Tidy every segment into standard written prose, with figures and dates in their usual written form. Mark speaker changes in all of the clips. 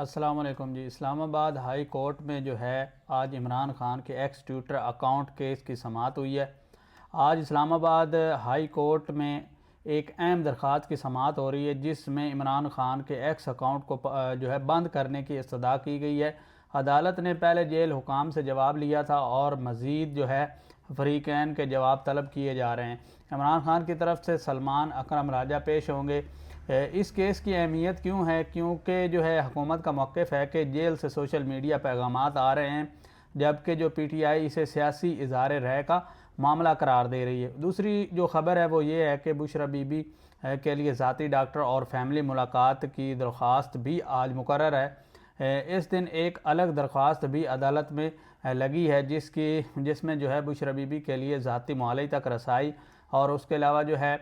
Speaker 1: السلام علیکم جی۔ اسلام آباد ہائی کورٹ میں جو ہے آج عمران خان کے ایکس ٹویٹر اکاؤنٹ کیس کی سماعت ہوئی ہے۔ آج اسلام آباد ہائی کورٹ میں ایک اہم درخواست کی سماعت ہو رہی ہے جس میں عمران خان کے ایکس اکاؤنٹ کو جو ہے بند کرنے کی استدعا کی گئی ہے۔ عدالت نے پہلے جیل حکام سے جواب لیا تھا اور مزید جو ہے فریقین کے جواب طلب کیے جا رہے ہیں۔ عمران خان کی طرف سے سلمان اکرم راجہ پیش ہوں گے۔ اس کیس کی اہمیت کیوں ہے؟ کیونکہ جو ہے حکومت کا موقف ہے کہ جیل سے سوشل میڈیا پیغامات آ رہے ہیں، جبکہ جو پی ٹی آئی اسے سیاسی اظہار رائے کا معاملہ قرار دے رہی ہے۔ دوسری جو خبر ہے وہ یہ ہے کہ بشرا بی بی کے لیے ذاتی ڈاکٹر اور فیملی ملاقات کی درخواست بھی آج مقرر ہے۔ اس دن ایک الگ درخواست بھی عدالت میں لگی ہے جس میں جو ہے بشرا بی بی کے لیے ذاتی معالجے تک رسائی اور اس کے علاوہ جو ہے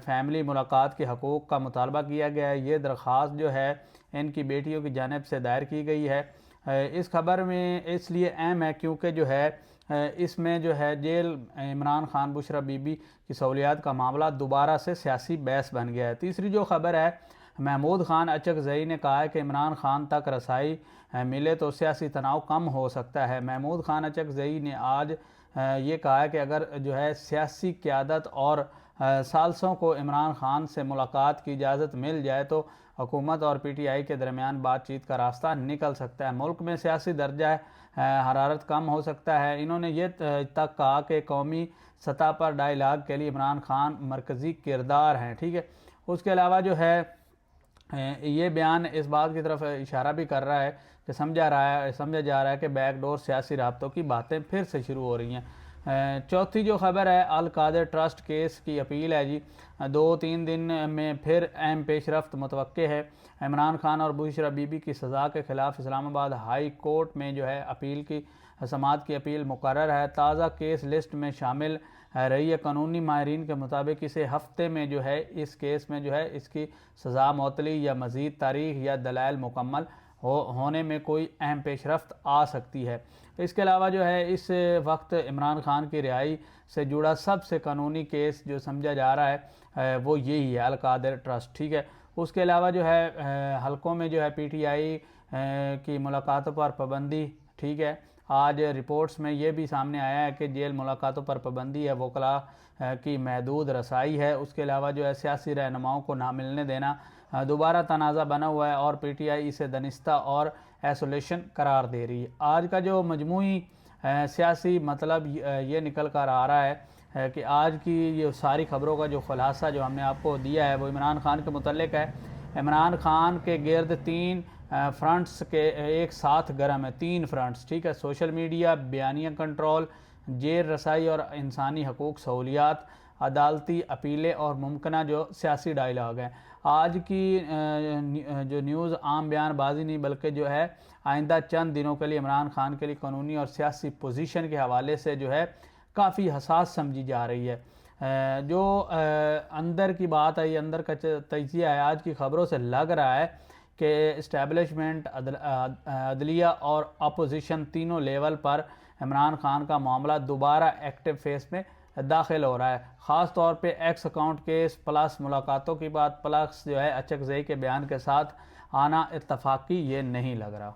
Speaker 1: فیملی ملاقات کے حقوق کا مطالبہ کیا گیا ہے۔ یہ درخواست جو ہے ان کی بیٹیوں کی جانب سے دائر کی گئی ہے۔ اس خبر میں اس لیے اہم ہے کیونکہ جو ہے اس میں جو ہے jail Imran Khan Bushra be be کی سہولیات کا معاملہ دوبارہ سے سیاسی بحث بن گیا ہے۔ تیسری جو خبر ہے، محمود خان اچکزئی نے کہا ہے کہ عمران خان تک رسائی ملے تو سیاسی تناؤ کم ہو سکتا ہے۔ محمود خان اچکزئی نے آج یہ کہا ہے کہ اگر جو ہے سیاسی قیادت اور ثالثوں کو عمران خان سے ملاقات کی اجازت مل جائے تو حکومت اور پی ٹی آئی کے درمیان بات چیت کا راستہ نکل سکتا ہے، ملک میں سیاسی درجہ حرارت کم ہو سکتا ہے۔ انہوں نے یہ تک کہا کہ قومی سطح پر ڈائیلاگ کے لیے عمران خان مرکزی کردار ہیں، ٹھیک ہے۔ اس کے علاوہ جو ہے یہ بیان اس بات کی طرف اشارہ بھی کر رہا ہے کہ سمجھا جا رہا ہے کہ بیک ڈور سیاسی رابطوں کی باتیں پھر سے شروع ہو رہی ہیں۔ چوتھی جو خبر ہے، القادر ٹرسٹ کیس کی اپیل ہے جی۔ 2-3 دن میں پھر اہم پیش رفت متوقع ہے۔ عمران خان اور بشرا بی بی کی سزا کے خلاف اسلام آباد ہائی کورٹ میں جو ہے اپیل کی سماعت کی اپیل مقرر ہے۔ تازہ کیس لسٹ میں شامل رہی ہے۔ قانونی ماہرین کے مطابق اسے ہفتے میں جو ہے اس کیس میں جو ہے اس کی سزا معطلی یا مزید تاریخ یا دلائل مکمل ہونے میں کوئی اہم پیش رفت آ سکتی ہے۔ اس کے علاوہ جو ہے اس وقت عمران خان کی رہائی سے جڑا سب سے قانونی کیس جو سمجھا جا رہا ہے وہ یہی ہے، القادر ٹرسٹ، ٹھیک ہے۔ اس کے علاوہ جو ہے حلقوں میں جو ہے پی ٹی آئی کی ملاقاتوں پر پابندی، ٹھیک ہے۔ آج رپورٹس میں یہ بھی سامنے آیا ہے کہ جیل ملاقاتوں پر پابندی ہے، وکلاء کی محدود رسائی ہے۔ اس کے علاوہ جو ہے سیاسی رہنماؤں کو نہ ملنے دینا دوبارہ تنازع بنا ہوا ہے اور پی ٹی آئی اسے دنستہ اور ایسولیشن قرار دے رہی ہے۔ آج کا جو مجموعی سیاسی مطلب یہ نکل کر آ رہا ہے کہ آج کی یہ ساری خبروں کا جو خلاصہ جو ہم نے آپ کو دیا ہے وہ عمران خان کے متعلق ہے۔ عمران خان کے گرد 3 فرنٹس کے ایک ساتھ گرم ہے، 3 فرنٹس، ٹھیک ہے۔ سوشل میڈیا، بیانیہ کنٹرول، جیل رسائی اور انسانی حقوق سہولیات، عدالتی اپیلیں اور ممکنہ جو سیاسی ڈائیلاگ ہیں۔ آج کی جو نیوز عام بیان بازی نہیں بلکہ جو ہے آئندہ چند دنوں کے لیے عمران خان کے لیے قانونی اور سیاسی پوزیشن کے حوالے سے جو ہے کافی حساس سمجھی جا رہی ہے۔ جو اندر کی بات ہے، اندر کا تجزیہ ہے، آج کی خبروں سے لگ رہا ہے کہ اسٹیبلشمنٹ، عدلیہ اور اپوزیشن تینوں لیول پر عمران خان کا معاملہ دوبارہ ایکٹیو فیس میں داخل ہو رہا ہے۔ خاص طور پہ ایکس اکاؤنٹ کیس پلس ملاقاتوں کی بات پلس جو ہے اچکزئی کے بیان کے ساتھ آنا اتفاقی یہ نہیں لگ رہا۔